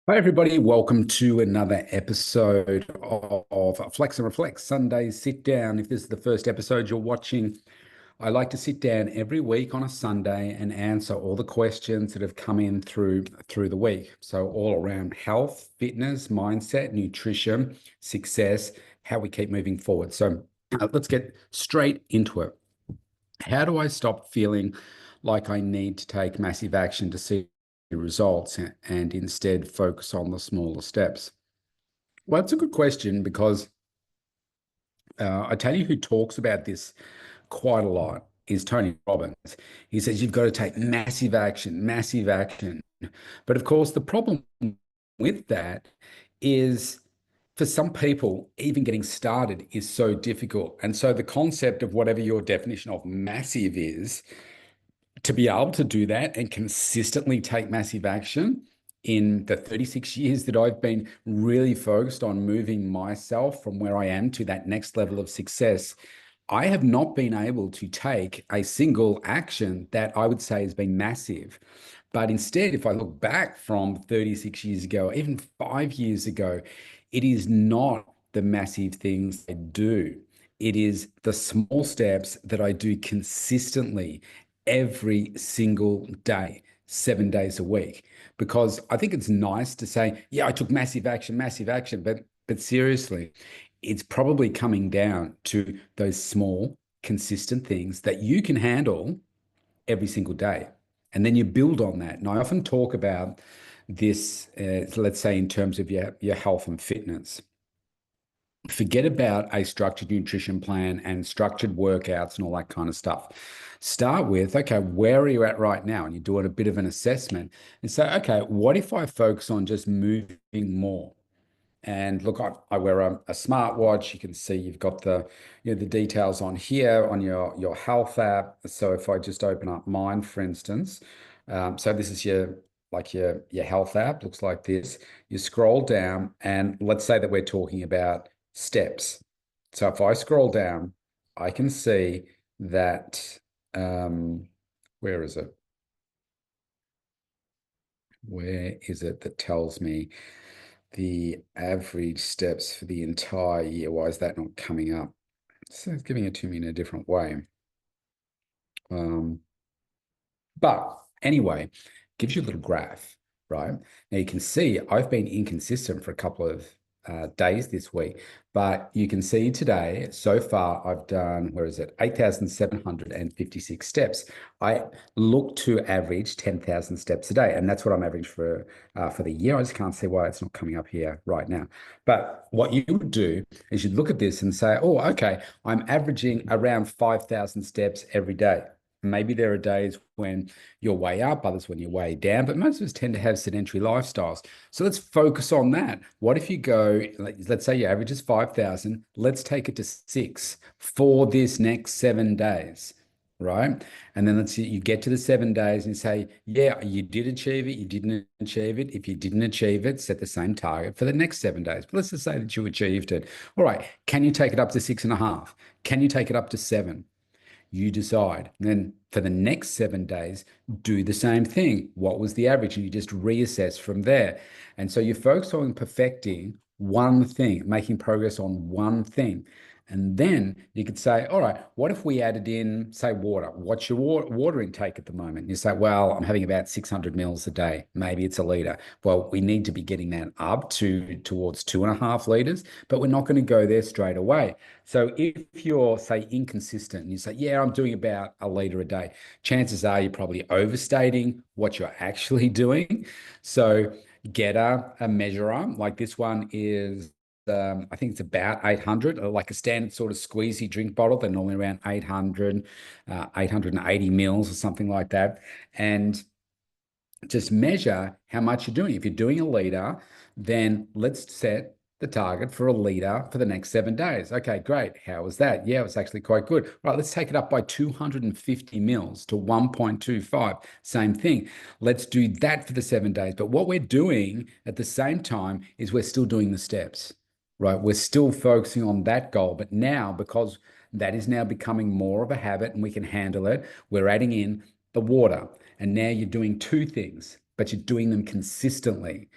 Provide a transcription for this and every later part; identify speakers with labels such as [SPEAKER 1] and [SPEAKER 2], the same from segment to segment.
[SPEAKER 1] Hi, everybody. Welcome to another episode of Flex and Reflect Sunday Sit Down. If this is the first episode you're watching, I like to sit down every week on a Sunday and answer all the questions that have come in through the week. So all around health, fitness, mindset, nutrition, success, how we keep moving forward. So let's get straight into it. How do I stop feeling like I need to take massive action to see results and instead focus on the smaller steps? Well, that's a good question because I tell you who talks about this quite a lot is Tony Robbins. He says you've got to take massive action, massive action. But of course, the problem with that is for some people, even getting started is so difficult. And so the concept of whatever your definition of massive is, to be able to do that and consistently take massive action in the 36 years that I've been really focused on moving myself from where I am to that next level of success, I have not been able to take a single action that I would say has been massive. But instead, if I look back from 36 years ago, even 5 years ago, it is not the massive things I do. It is the small steps that I do consistently every single day, 7 days a week. Because I think it's nice to say, yeah, I took massive action, but seriously, it's probably coming down to those small, consistent things that you can handle every single day. And then you build on that. And I often talk about this, let's say, in terms of your health and fitness. Forget about a structured nutrition plan and structured workouts and all that kind of stuff. Start with, okay, where are you at right now? And you're doing a bit of an assessment and say, okay, what if I focus on just moving more? And look, I wear a smartwatch. You can see you've got the details on here on your health app. So if I just open up mine, for instance, so this is your health app. Looks like this. You scroll down, and let's say that we're talking about steps. So if I scroll down, I can see that where is it? Where is it that tells me the average steps for the entire year? Why is that not coming up? So it's giving it to me in a different way. Um, but anyway, gives you a little graph, right? Now you can see I've been inconsistent for a couple of days this week, but you can see today, so far, I've done, where is it? 8,756 steps. I look to average 10,000 steps a day, and that's what I'm averaging for the year. I just can't see why it's not coming up here right now. But what you would do is you'd look at this and say, oh, okay, I'm averaging around 5,000 steps every day. Maybe there are days when you're way up, others when you're way down, but most of us tend to have sedentary lifestyles. So let's focus on that. What if you go, let's say your average is 5,000, let's take it to six for this next 7 days, right? And then let's see, you get to the 7 days and say, yeah, you did achieve it, you didn't achieve it. If you didn't achieve it, set the same target for the next 7 days. But let's just say that you achieved it. All right, can you take it up to 6.5? Can you take it up to 7? You decide. And then for the next 7 days, do the same thing. What was the average? And you just reassess from there. And so you focus on perfecting one thing, making progress on one thing. And then you could say, all right, what if we added in, say, water? What's your water intake at the moment? You say, well, I'm having about 600 mils a day. Maybe it's a liter. Well, we need to be getting that up to towards 2.5 liters, but we're not going to go there straight away. So if you're, say, inconsistent and you say, yeah, I'm doing about a liter a day, chances are you're probably overstating what you're actually doing. So get a measurer. Like this one is, I think it's about 800, or like a standard sort of squeezy drink bottle. They're normally around 800, 880 mils or something like that. And just measure how much you're doing. If you're doing a liter, then let's set the target for a liter for the next 7 days. Okay, great. How was that? Yeah, it was actually quite good. Right, let's take it up by 250 mils to 1.25. Same thing. Let's do that for the 7 days. But what we're doing at the same time is we're still doing the steps, right? We're still focusing on that goal. But now, because that is now becoming more of a habit and we can handle it, we're adding in the water. And now you're doing two things, but you're doing them consistently.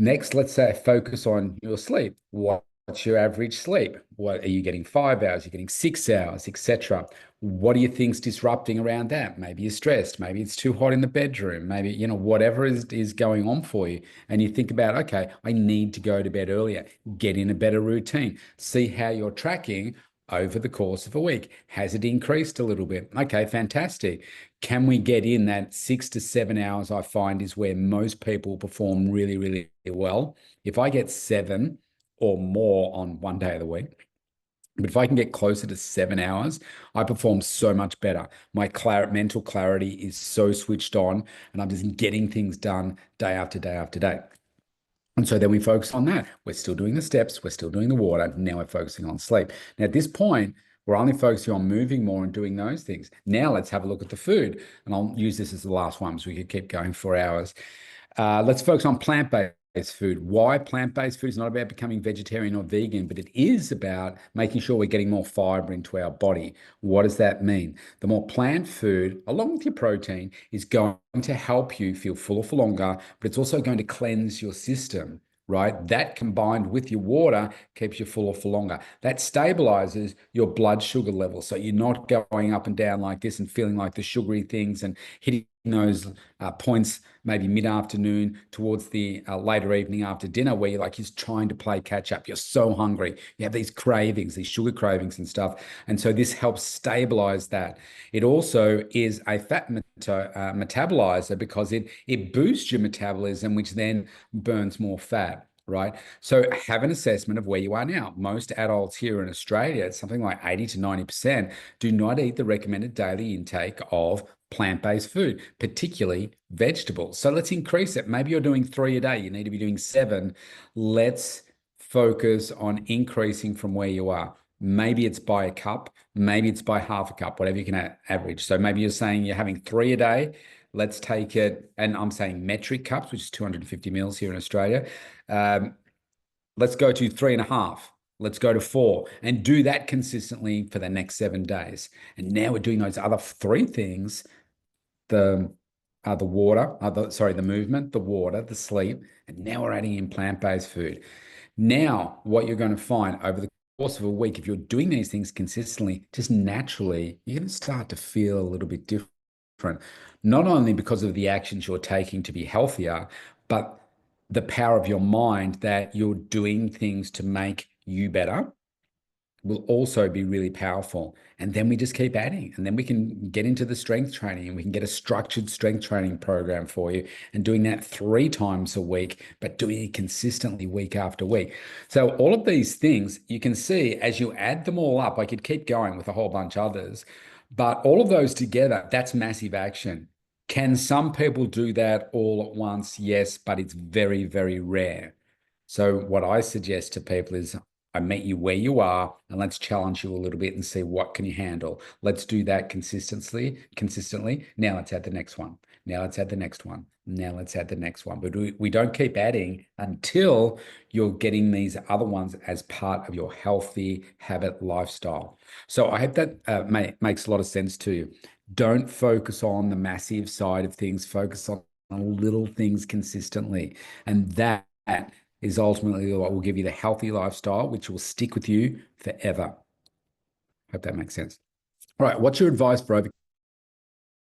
[SPEAKER 1] Next, let's say focus on your sleep. What's your average sleep? What are you getting? 5 hours, you're getting 6 hours, etc. What do you think's disrupting around that? Maybe you're stressed, maybe it's too hot in the bedroom, maybe, whatever is going on for you. And you think about, okay, I need to go to bed earlier, get in a better routine, see how you're tracking over the course of a week. Has it increased a little bit? Okay, fantastic. Can we get in that 6 to 7 hours? I find is where most people perform really, really well. If I get 7 or more on one day of the week, but if I can get closer to 7 hours, I perform so much better. My mental clarity is so switched on, and I'm just getting things done day after day after day. And so then we focus on that. We're still doing the steps, we're still doing the water. Now we're focusing on sleep. Now, at this point, we're only focusing on moving more and doing those things. Now let's have a look at the food. And I'll use this as the last one, so we could keep going for hours. Let's focus on plant-based food. Why plant-based food is not about becoming vegetarian or vegan, but it is about making sure we're getting more fiber into our body. What does that mean? The more plant food, along with your protein, is going to help you feel fuller for longer, but it's also going to cleanse your system. Right? That combined with your water keeps you fuller for longer. That stabilizes your blood sugar level. So you're not going up and down like this and feeling like the sugary things and hitting those points maybe mid-afternoon towards the later evening after dinner where you're trying to play catch up. You're so hungry. You have these cravings, these sugar cravings and stuff. And so this helps stabilize that. It also is a fat metabolizer because it boosts your metabolism, which then burns more fat. Right. So have an assessment of where you are now. Most adults here in Australia, it's something like 80 to 90%, do not eat the recommended daily intake of plant-based food, particularly vegetables. So let's increase it. Maybe you're doing 3 a day. You need to be doing 7. Let's focus on increasing from where you are. Maybe it's by a cup, maybe it's by half a cup, whatever you can average. So maybe you're saying you're having 3 a day. Let's take it, and I'm saying metric cups, which is 250 mils here in Australia. Let's go to 3.5. Let's go to 4 and do that consistently for the next 7 days. And now we're doing those other 3 things, the water, the movement, the water, the sleep, and now we're adding in plant-based food. Now, what you're going to find over the course of a week, if you're doing these things consistently, just naturally, you're going to start to feel a little bit different, not only because of the actions you're taking to be healthier, but the power of your mind that you're doing things to make you better will also be really powerful. And then we just keep adding, and then we can get into the strength training, and we can get a structured strength training program for you, and doing that 3 times a week, but doing it consistently week after week. So all of these things you can see as you add them all up. I could keep going with a whole bunch of others, but all of those together, that's massive action. Can some people do that all at once? Yes, but it's very, very rare. So what I suggest to people is I meet you where you are, and let's challenge you a little bit and see what can you handle. Let's do that consistently. Now let's add the next one. Now let's add the next one. Now let's add the next one. But we don't keep adding until you're getting these other ones as part of your healthy habit lifestyle. So I hope that makes a lot of sense to you. Don't focus on the massive side of things. Focus on little things consistently. And that is ultimately what will give you the healthy lifestyle, which will stick with you forever. Hope that makes sense. All right. What's your advice for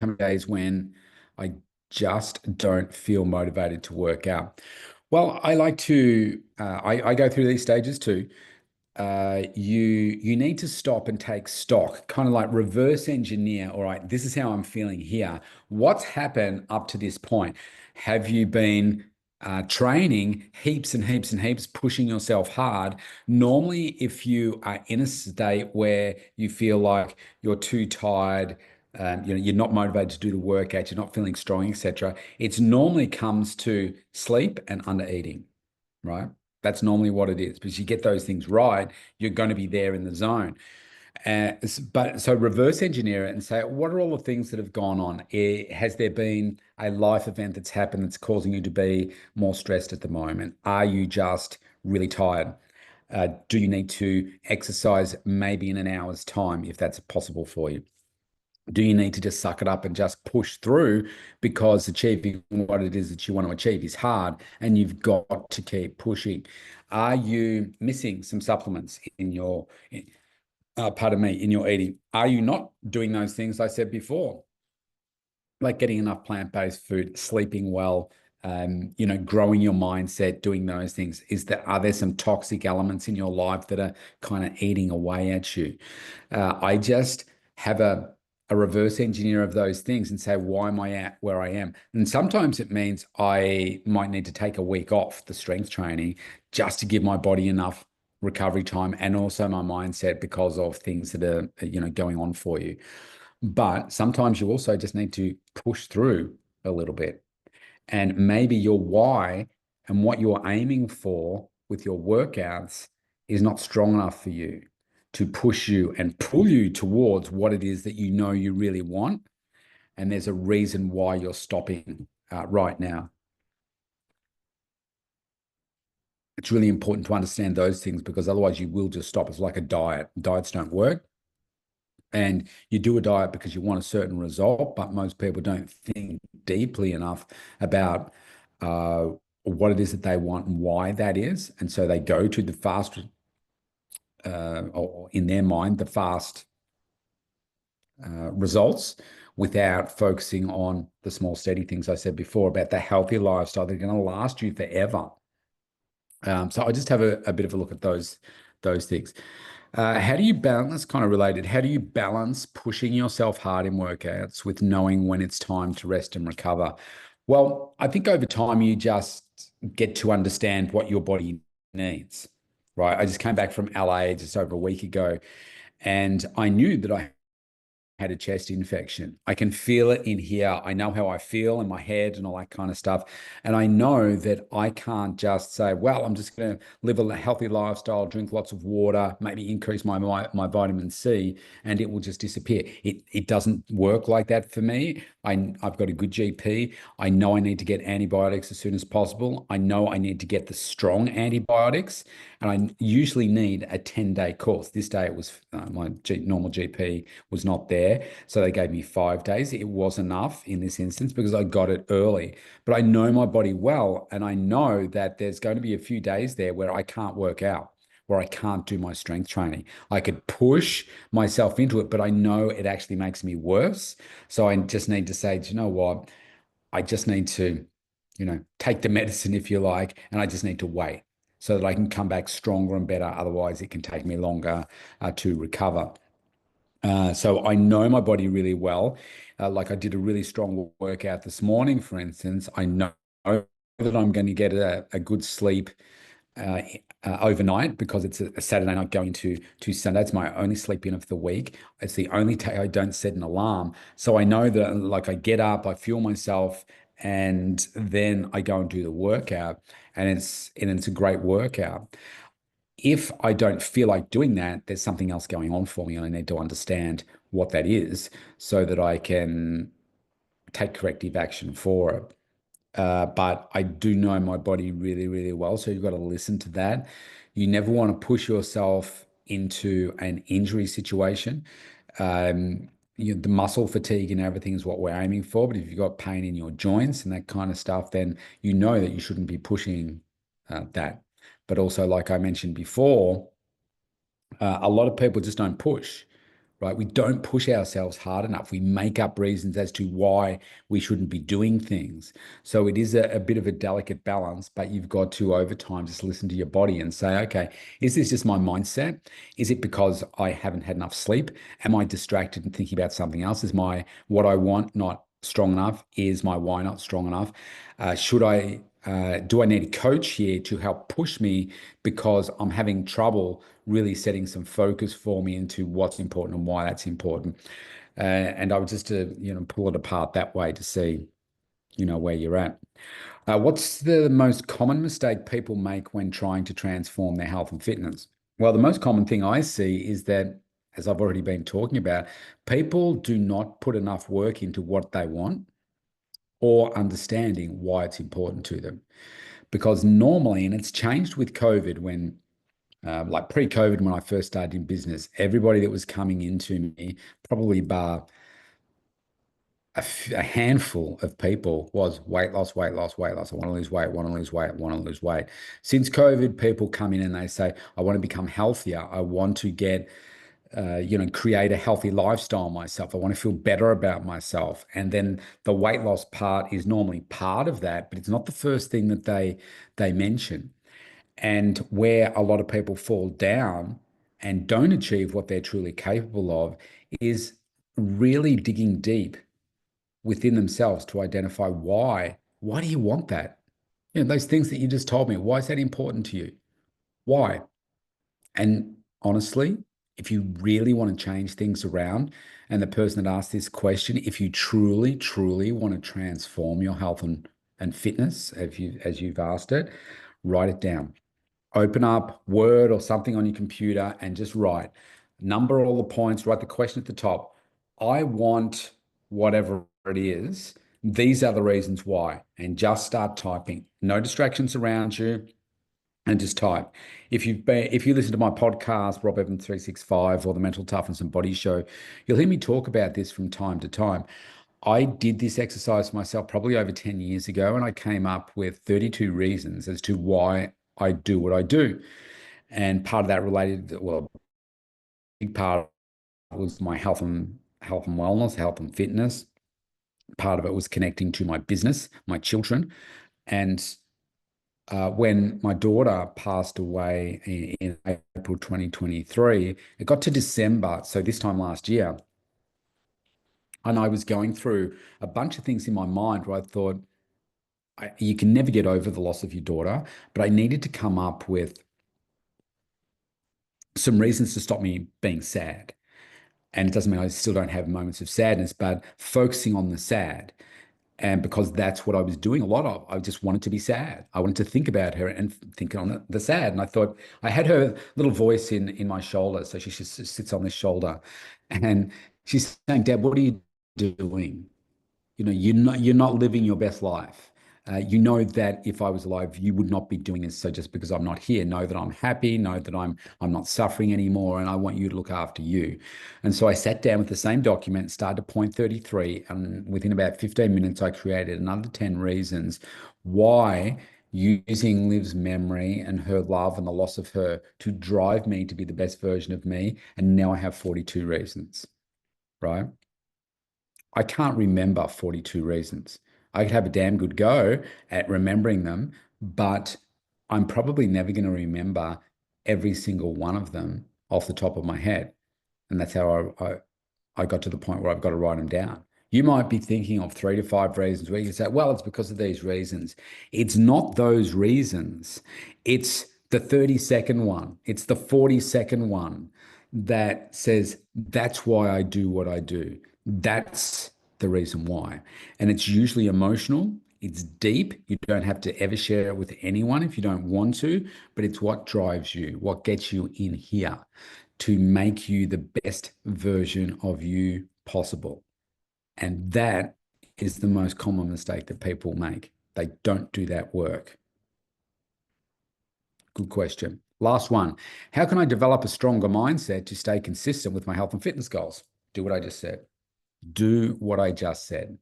[SPEAKER 1] overcoming days when I just don't feel motivated to work out? Well, I like to, I go through these stages too. You need to stop and take stock, kind of like reverse engineer. All right, this is how I'm feeling here. What's happened up to this point? Have you been training heaps and heaps and heaps, pushing yourself hard? Normally, if you are in a state where you feel like you're too tired, you're not motivated to do the workout, you're not feeling strong, etc., it's normally comes to sleep and under eating, right? That's normally what it is. Because you get those things right, you're going to be there in the zone. But so reverse engineer it and say, what are all the things that have gone on? Has there been a life event that's happened that's causing you to be more stressed at the moment? Are you just really tired? Do you need to exercise maybe in an hour's time if that's possible for you? Do you need to just suck it up and just push through because achieving what it is that you want to achieve is hard and you've got to keep pushing? Are you missing some supplements in your, pardon me, in your eating? Are you not doing those things I said before? Like getting enough plant-based food, sleeping well, growing your mindset, doing those things. Are there some toxic elements in your life that are kind of eating away at you? I just have a reverse engineer of those things and say, why am I at where I am? And sometimes it means I might need to take a week off the strength training just to give my body enough recovery time and also my mindset because of things that are, going on for you. But sometimes you also just need to push through a little bit. And maybe your why and what you're aiming for with your workouts is not strong enough for you to push you and pull you towards what it is that you know you really want. And there's a reason why you're stopping right now. It's really important to understand those things because otherwise you will just stop. It's like a diet. Diets don't work. And you do a diet because you want a certain result, but most people don't think deeply enough about what it is that they want and why that is. And so they go to the fast, or in their mind, the fast results without focusing on the small, steady things I said before about the healthy lifestyle. They're going to last you forever. So I just have a bit of a look at those things. How do you balance, kind of related, how do you balance pushing yourself hard in workouts with knowing when it's time to rest and recover? Well, I think over time you just get to understand what your body needs, right? I just came back from LA just over a week ago, and I knew that I had a chest infection. I can feel it in here. I know how I feel in my head and all that kind of stuff. And I know that I can't just say, well, I'm just going to live a healthy lifestyle, drink lots of water, maybe increase my vitamin C, and it will just disappear. It doesn't work like that for me. I've got a good GP. I know I need to get antibiotics as soon as possible. I know I need to get the strong antibiotics, and I usually need a 10-day course. This day it was my normal GP was not there, so they gave me 5 days. It was enough in this instance because I got it early. But I know my body well, and I know that there's going to be a few days there where I can't work out, where I can't do my strength training. I could push myself into it, but I know it actually makes me worse. So I just need to say, do you know what? I just need to, take the medicine if you like, and I just need to wait so that I can come back stronger and better. Otherwise, it can take me longer to recover. So I know my body really well. Like I did a really strong workout this morning, for instance. I know that I'm going to get a good sleep uh, overnight because it's a Saturday night going to Sunday. It's my only sleep in of the week. It's the only day I don't set an alarm. So I know that like I get up, I fuel myself, and then I go and do the workout, and it's a great workout. If I don't feel like doing that, there's something else going on for me, and I need to understand what that is so that I can take corrective action for it. But I do know my body really, really well. So you've got to listen to that. You never want to push yourself into an injury situation. The muscle fatigue and everything is what we're aiming for. But if you've got pain in your joints and that kind of stuff, then you know that you shouldn't be pushing that. But also, like I mentioned before, a lot of people just don't push, right? We don't push ourselves hard enough. We make up reasons as to why we shouldn't be doing things. So it is a bit of a delicate balance, but you've got to, over time, just listen to your body and say, okay, is this just my mindset? Is it because I haven't had enough sleep? Am I distracted and thinking about something else? Is my what I want not strong enough? Is my why not strong enough? Do I need a coach here to help push me because I'm having trouble really setting some focus for me into what's important and why that's important? And I would just to pull it apart that way to see where you're at. What's the most common mistake people make when trying to transform their health and fitness? Well, the most common thing I see is that, as I've already been talking about, people do not put enough work into what they want or understanding why it's important to them. Because normally, and it's changed with COVID when like pre-COVID, when I first started in business, everybody that was coming into me, probably bar a handful of people was weight loss, weight loss, weight loss. I want to lose weight, want to lose weight, want to lose weight. Since COVID, people come in and they say, I want to become healthier. I want to get, create a healthy lifestyle myself. I want to feel better about myself. And then the weight loss part is normally part of that, but it's not the first thing that they mention. And where a lot of people fall down and don't achieve what they're truly capable of is really digging deep within themselves to identify why. Why do you want that? Those things that you just told me, why is that important to you? Why? And honestly, if you really want to change things around, and the person that asked this question, if you truly, truly want to transform your health and fitness, as you've asked it, write it down. Open up Word or something on your computer and just write. Number all the points, write the question at the top. I want whatever it is. These are the reasons why. And just start typing. No distractions around you and just type. If you listen to my podcast, Rob Evans 365 or the Mental Toughness and Body Show, you'll hear me talk about this from time to time. I did this exercise myself probably over 10 years ago, and I came up with 32 reasons as to why I do what I do. And part of that related, well, a big part was my health and wellness, health and fitness. Part of it was connecting to my business, my children. And when my daughter passed away in April 2023, it got to December, so this time last year, and I was going through a bunch of things in my mind where I thought, you can never get over the loss of your daughter, but I needed to come up with some reasons to stop me being sad. And it doesn't mean I still don't have moments of sadness, but focusing on the sad. And because that's what I was doing a lot of, I just wanted to be sad. I wanted to think about her and think on the sad. And I thought I had her little voice in my shoulder. So she just sits on this shoulder and she's saying, Dad, what are you doing? You're not living your best life. You know that if I was alive, you would not be doing this. So just because I'm not here, know that I'm happy, know that I'm not suffering anymore, and I want you to look after you. And so I sat down with the same document, started to point 33, and within about 15 minutes, I created another 10 reasons why using Liv's memory and her love and the loss of her to drive me to be the best version of me. And now I have 42 reasons, right? I can't remember 42 reasons. I could have a damn good go at remembering them, but I'm probably never going to remember every single one of them off the top of my head. And that's how I got to the point where I've got to write them down. You might be thinking of 3 to 5 reasons where you can say, well, it's because of these reasons. It's not those reasons. It's the 30-second one. It's the 40-second one that says, that's why I do what I do. That's the reason why. And it's usually emotional. It's deep. You don't have to ever share it with anyone if you don't want to, but it's what drives you, what gets you in here to make you the best version of you possible. And that is the most common mistake that people make. They don't do that work. Good question. Last one. How can I develop a stronger mindset to stay consistent with my health and fitness goals? Do what I just said. Do what I just said.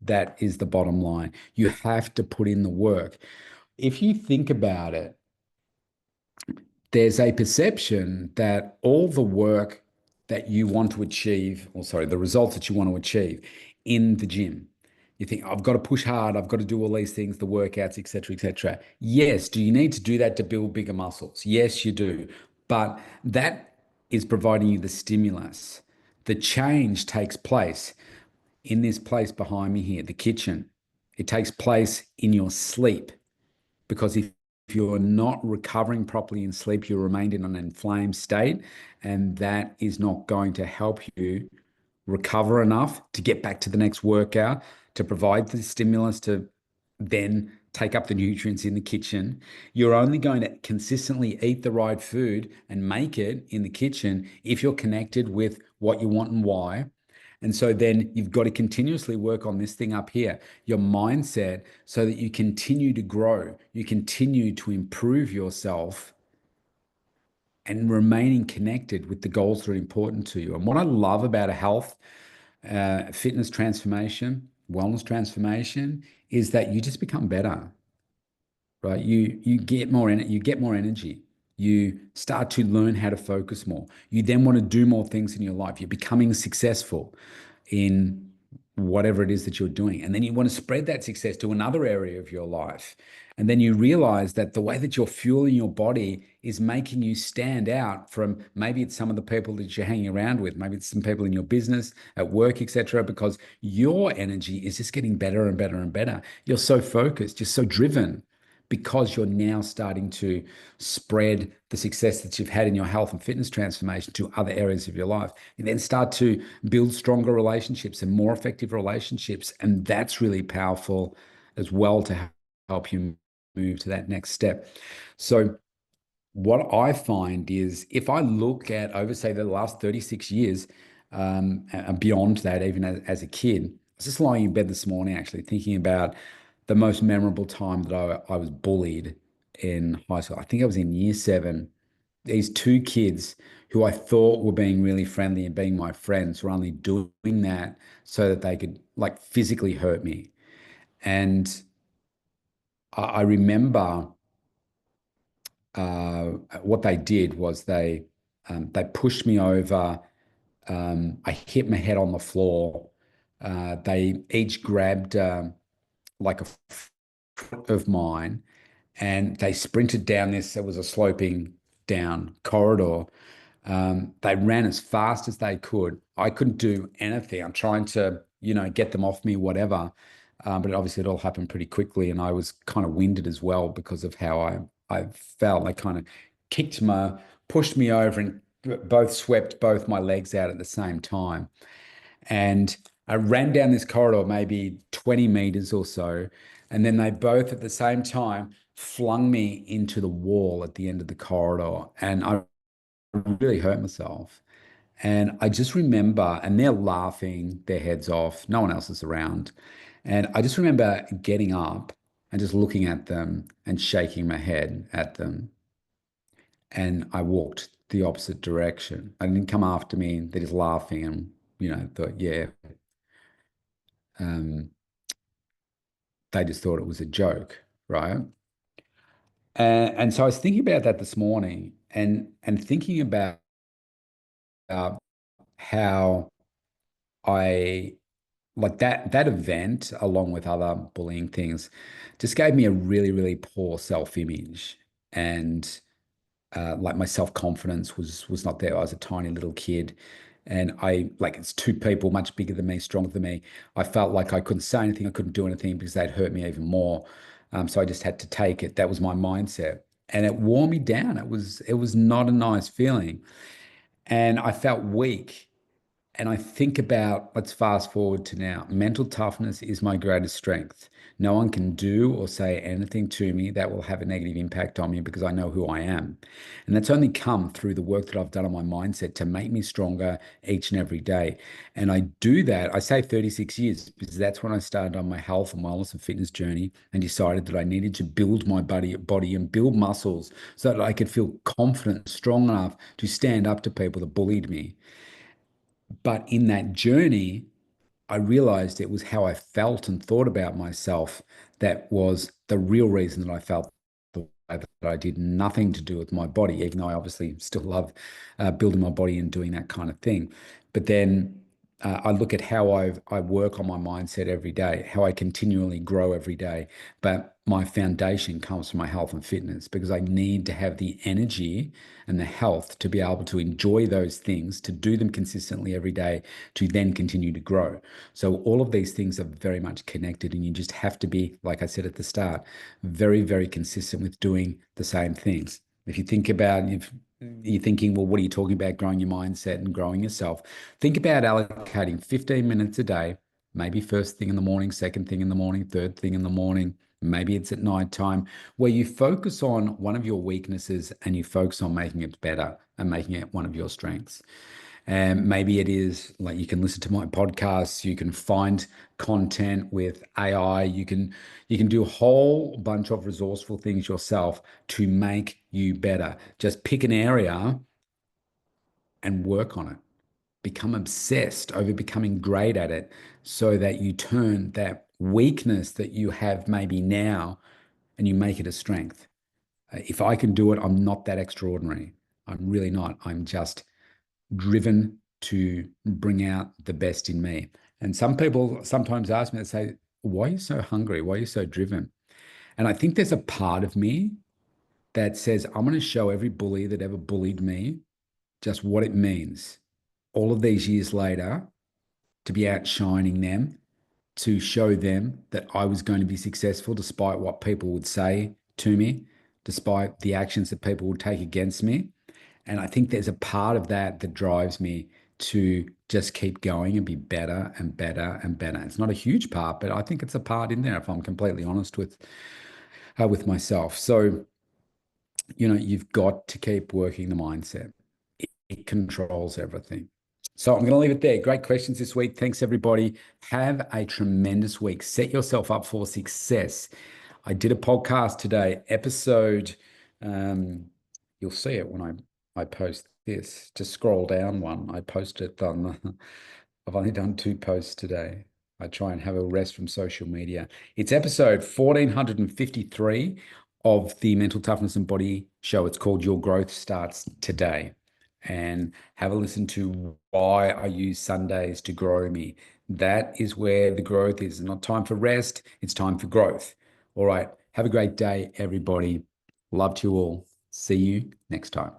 [SPEAKER 1] That is the bottom line. You have to put in the work. If you think about it, there's a perception that all the work that you want to achieve, or sorry, the results that you want to achieve in the gym, you think, I've got to push hard, I've got to do all these things, the workouts, et cetera, et cetera. Yes, do you need to do that to build bigger muscles? Yes, you do. But that is providing you the stimulus. The change takes place in this place behind me here, the kitchen. It takes place in your sleep. Because if you're not recovering properly in sleep, you remain in an inflamed state, and that is not going to help you recover enough to get back to the next workout, to provide the stimulus to then take up the nutrients in the kitchen. You're only going to consistently eat the right food and make it in the kitchen if you're connected with what you want and why. And so then you've got to continuously work on this thing up here, your mindset, so that you continue to grow, you continue to improve yourself and remaining connected with the goals that are important to you. And what I love about a health fitness transformation, wellness transformation, is that you just become better, right? You get you get more energy. You start to learn how to focus more. You then want to do more things in your life. You're becoming successful in whatever it is that you're doing. And then you want to spread that success to another area of your life. And then you realize that the way that you're fueling your body is making you stand out from, maybe it's some of the people that you're hanging around with, maybe it's some people in your business, at work, etc., because your energy is just getting better and better and better. You're so focused, you're so driven, because you're now starting to spread the success that you've had in your health and fitness transformation to other areas of your life. You then start to build stronger relationships and more effective relationships. And that's really powerful as well to help you move to that next step. So, what I find is, if I look at over, say, the last 36 years, and beyond that, even as a kid, I was just lying in bed this morning, actually thinking about the most memorable time that I was bullied in high school. I think I was in year seven. These two kids who I thought were being really friendly and being my friends were only doing that so that they could, like, physically hurt me. And I remember what they did was they pushed me over. I hit my head on the floor. They each grabbed like a foot of mine, and they sprinted down this. It was a sloping down corridor. They ran as fast as they could. I couldn't do anything. I'm trying to, get them off me, whatever. But obviously, it all happened pretty quickly, and I was kind of winded as well because of how I felt. They kind of pushed me over, and both swept both my legs out at the same time. And I ran down this corridor, maybe 20 meters or so. And then they both at the same time flung me into the wall at the end of the corridor. And I really hurt myself. And I just remember, and they're laughing their heads off. No one else is around. And I just remember getting up and just looking at them and shaking my head at them. And I walked the opposite direction. I didn't come after me. They're just laughing, and, thought, yeah, um, they just thought it was a joke, right? And so I was thinking about that this morning, and thinking about how I, like, that event, along with other bullying things, just gave me a really, really poor self-image. And like, my self-confidence was not there. I was a tiny little kid, and it's two people much bigger than me, stronger than me. I felt like I couldn't say anything, I couldn't do anything, because they'd hurt me even more. So I just had to take it. That was my mindset, and it wore me down. It was not a nice feeling, and I felt weak. And I think about, let's fast forward to now. Mental toughness is my greatest strength. No one can do or say anything to me that will have a negative impact on me, because I know who I am. And that's only come through the work that I've done on my mindset to make me stronger each and every day. And I do that, I say 36 years, because that's when I started on my health and wellness and fitness journey, and decided that I needed to build my body and build muscles so that I could feel confident, strong enough to stand up to people that bullied me. But in that journey, I realized it was how I felt and thought about myself that was the real reason that I felt the way that I did. Nothing to do with my body, even though I obviously still love building my body and doing that kind of thing. But then I look at how I work on my mindset every day, how I continually grow every day. But my foundation comes from my health and fitness, because I need to have the energy and the health to be able to enjoy those things, to do them consistently every day, to then continue to grow. So all of these things are very much connected, and you just have to be, like I said at the start, very, very consistent with doing the same things. If you think about, if you're thinking, well, what are you talking about, growing your mindset and growing yourself? Think about allocating 15 minutes a day, maybe first thing in the morning, second thing in the morning, third thing in the morning, maybe it's at night time, where you focus on one of your weaknesses and you focus on making it better and making it one of your strengths. And maybe it is like, you can listen to my podcasts, you can find content with AI, you can do a whole bunch of resourceful things yourself to make you better. Just pick an area and work on it. become obsessed over becoming great at it so that you turn that weakness that you have maybe now and you make it a strength. If I can do it, I'm not that extraordinary. I'm really not. I'm just driven to bring out the best in me. And some people sometimes ask me, they say, why are you so hungry? Why are you so driven? And I think there's a part of me that says, I'm going to show every bully that ever bullied me just what it means all of these years later to be outshining them, to show them that I was going to be successful despite what people would say to me, despite the actions that people would take against me. And I think there's a part of that that drives me to just keep going and be better and better and better. It's not a huge part, but I think it's a part in there if I'm completely honest with myself. So, you've got to keep working the mindset. It controls everything. So I'm going to leave it there. Great questions this week. Thanks, everybody. Have a tremendous week. Set yourself up for success. I did a podcast today, episode, you'll see it when I post this. Just scroll down one. I posted on, I've only done 2 posts today. I try and have a rest from social media. It's episode 1453 of the Mental Toughness and Body Show. It's called Your Growth Starts Today. And have a listen to why I use Sundays to grow me. That is where the growth is. Not time for rest, it's time for growth. All right. Have a great day, everybody. Love to you all. See you next time.